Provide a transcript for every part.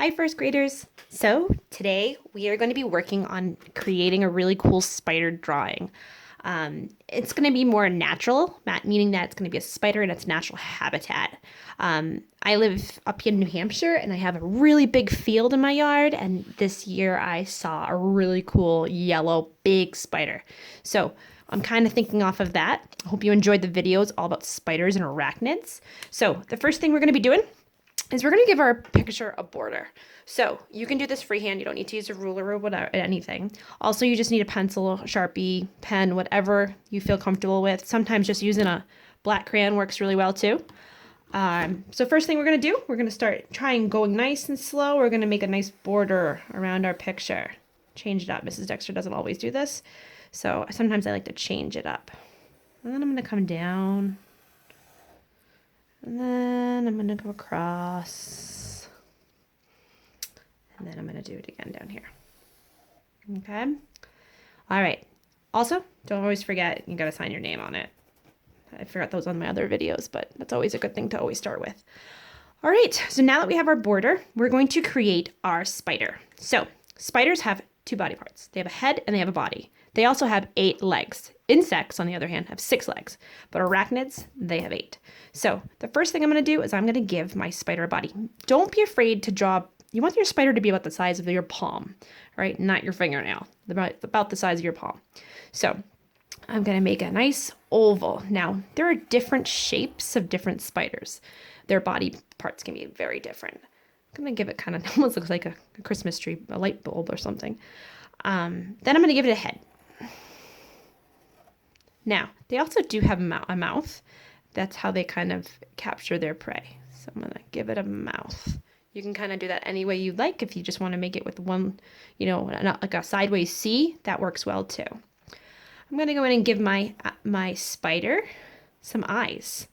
Hi, first graders. So today we are going to be working on creating a really cool spider drawing. It's going to be more natural, meaning that it's going to be a spider in its natural habitat. I live up in New Hampshire and I have a really big field in my yard. And this year I saw a really cool yellow big spider. So I'm kind of thinking off of that. I hope you enjoyed the videos all about spiders and arachnids. So the first thing we're going to be doing is we're going to give our picture a border. So you can do this freehand. You don't need to use a ruler or whatever, anything. Also, you just need a pencil, a Sharpie, pen, whatever you feel comfortable with. Sometimes just using a black crayon works really well too. So first thing we're going to do, we're going to start trying going nice and slow. We're going to make a nice border around our picture. Change it up. Mrs. Dexter doesn't always do this. So sometimes I like to change it up. And then I'm going to come down. And then I'm going to go across. And then I'm going to do it again down here. Okay. All right. Also, don't always forget, you got to sign your name on it. I forgot those on my other videos, but that's always a good thing to always start with. All right. So now that we have our border, we're going to create our spider. So spiders have two body parts. They have a head and they have a body. They also have 8 legs. Insects, on the other hand, have 6 legs, but arachnids, they have 8. So the first thing I'm going to do is I'm going to give my spider a body. Don't be afraid to draw. You want your spider to be about the size of your palm, right? Not your fingernail, about the size of your palm. So I'm going to make a nice oval. Now, there are different shapes of different spiders. Their body parts can be very different. I'm going to give it kind of almost looks like a Christmas tree, a light bulb or something. Then I'm going to give it a head. Now, they also do have a mouth. That's how they kind of capture their prey. So I'm going to give it a mouth. You can kind of do that any way you like. If you just want to make it with one, like a sideways C, that works well too. I'm going to go in and give my spider some eyes.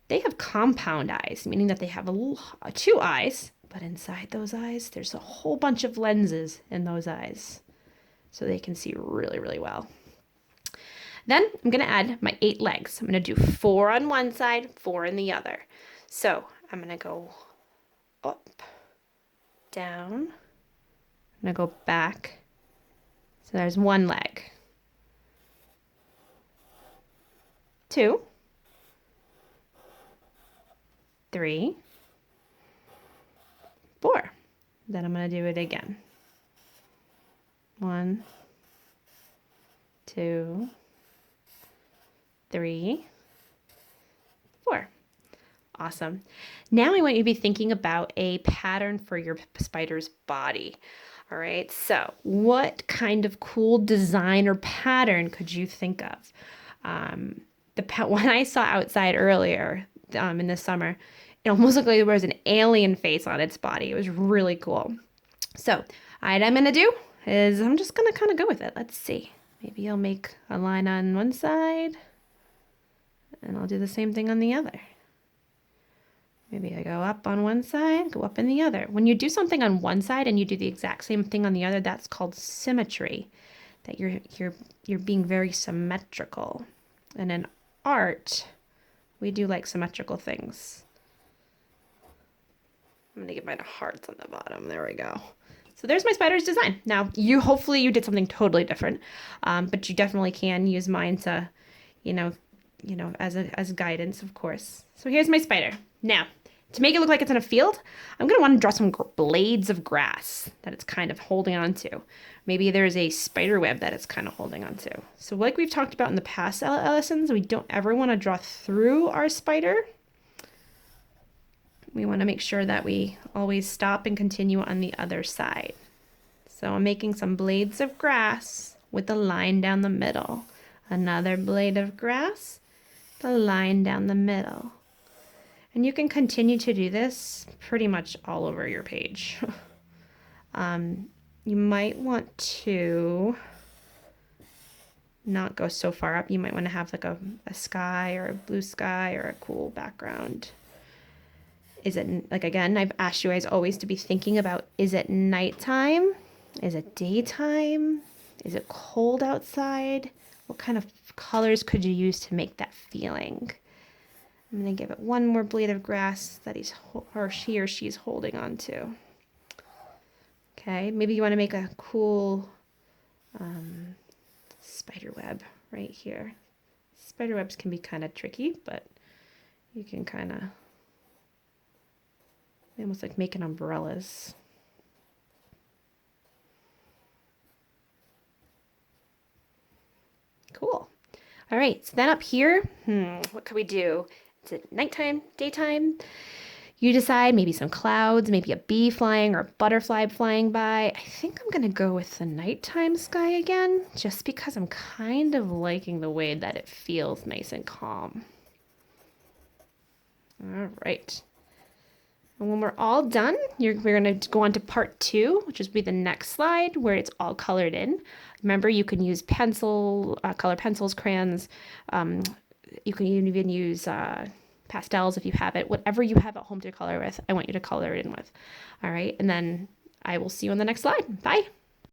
They have compound eyes, meaning that they have 2 eyes, but inside those eyes, there's a whole bunch of lenses in those eyes. So they can see really, really well. Then I'm going to add my 8 legs. I'm going to do 4 on one side, 4 on the other. So I'm going to go up, down. I'm going to go back. So there's 1 leg. 2, 3, 4. Then I'm going to do it again. 1, 2, 3, 4. Awesome. Now I want you to be thinking about a pattern for your spider's body. All right, so what kind of cool design or pattern could you think of? The one I saw outside earlier in the summer, it almost looked like there was an alien face on its body. It was really cool. So what I'm going to do is I'm just going to kind of go with it. Let's see. Maybe I'll make a line on one side. And I'll do the same thing on the other. Maybe I go up on one side, go up in the other. When you do something on one side and you do the exact same thing on the other, that's called symmetry. That you're being very symmetrical. And in art, we do like symmetrical things. I'm gonna give mine a heart on the bottom. There we go. So there's my spider's design. Now, hopefully you did something totally different, but you definitely can use mine to, as guidance, of course. So here's my spider. Now, to make it look like it's in a field, I'm going to want to draw some blades of grass that it's kind of holding on to. Maybe there's a spider web that it's kind of holding on to. So like we've talked about in the past lessons, we don't ever want to draw through our spider. We want to make sure that we always stop and continue on the other side. So I'm making some blades of grass with a line down the middle. Another blade of grass, the line down the middle. And you can continue to do this pretty much all over your page. You might want to not go so far up. You might want to have like a sky or a blue sky or a cool background. Is it, like again, I've asked you guys always to be thinking about, is it nighttime? Is it daytime? Is it cold outside? What kind of colors could you use to make that feeling? I'm going to give it one more blade of grass that he or she's holding on to. Okay, maybe you want to make a cool spider web right here. Spider webs can be kind of tricky, but you can kind of almost like making umbrellas. Cool. All right, so then up here, what could we do? Is it nighttime, daytime? You decide, maybe some clouds, maybe a bee flying or a butterfly flying by. I think I'm gonna go with the nighttime sky again, just because I'm kind of liking the way that it feels nice and calm. All right. And when we're all done, we're going to go on to part 2, which is be the next slide where it's all colored in. Remember, you can use color pencils, crayons. You can even use pastels if you have it. Whatever you have at home to color with, I want you to color it in with. All right, and then I will see you on the next slide. Bye.